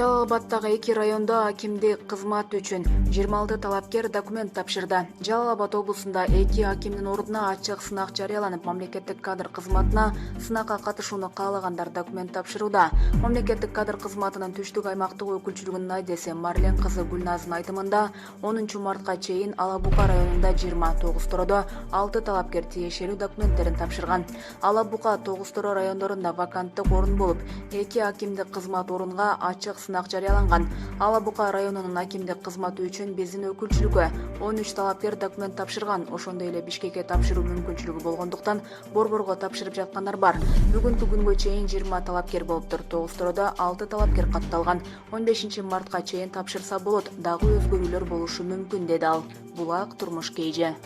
Жалал Абадтагы 2 райондо акимдик кызмат үчүн 26 талапкер документ тапшырды. Жалал Абад облусунда 2 акимдин ордуна ачык сынак жарыяланып, мамлекеттик кадр кызматына сынакка катышууну каалагандар документ тапшырууда. Мамлекеттик кадр кызматынын түштүк аймактык өкүлчүлүгүнүн айдеси Марлен кызы Гүлназынын айтымында 10 мартка чейин Ала Бука районунда 29 тоrodо 6 талапкер тиешелүү документтерин тапшырган. Ала Бука, Тогуз Торо райондорунда ваканттык орун болуп, 2 акимдик кызмат орунга ачык сынак жарыяланган. Ала Бука районунун акимдик кызматы үчүн биздин өкүлчүлүгү 13 талапкер документ тапшырган. Ошондой эле Бишкекке тапшыруу мүмкүнчүлүгү болгондуктан борборго тапшырып жаткандар бар. Бүгүнкү күнгө чейин 20 талапкер болуптур. Тогуз Тородо 6 талапкер катталган. 15 мартка чейин тапшырса болот. Дагы өзгөрүүлөр болушу мүмкүн, деди ал. Булак турмуш KG.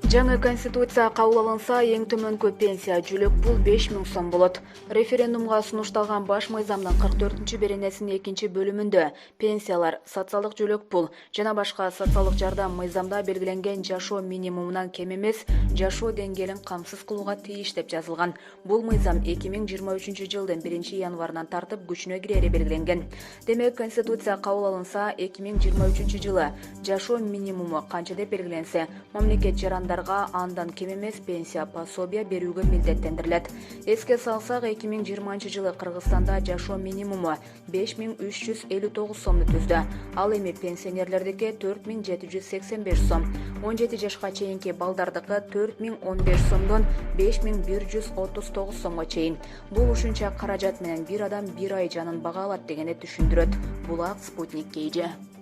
Жаңы конституция кабыл алынса, эң төмөнкү пенсия жүлөк пул 5000 сом болот. Референдумга сунушталган баш мыйзамдын 44-беренесинин 2-бөлүмүндө пенсиялар, социалдык жүлөк пул жана башка социалдык жардам мыйзамда белгиленген жашоо минимумунан кем эмес жашоо деңгээлин камсыз кылууга тийиш деп жазылган. Бул мыйзам 2023-жылдын 1-январынан тартып күчүнө кирери белгиленген. Демек, конституция кабыл алынса, 2023-жылы жашоо минимуму канча деп белгиленсе, мамлекет жарандар андан кем эмес пенсия пособия берүүгө милдеттендирилет. Эске салсак, 2020-жылы Кыргызстанда жашоо минимуму 5359 сомду түздү. Ал эми пенсионерлердики 4785 сом, 17 жашка чейинки балдардыкы 4015 сомдон 5139 сомго чейин. Бул ушунча каражат менен бир адам бир ай жанын бага алат дегенди түшүндүрөт. Булак Спутник KG.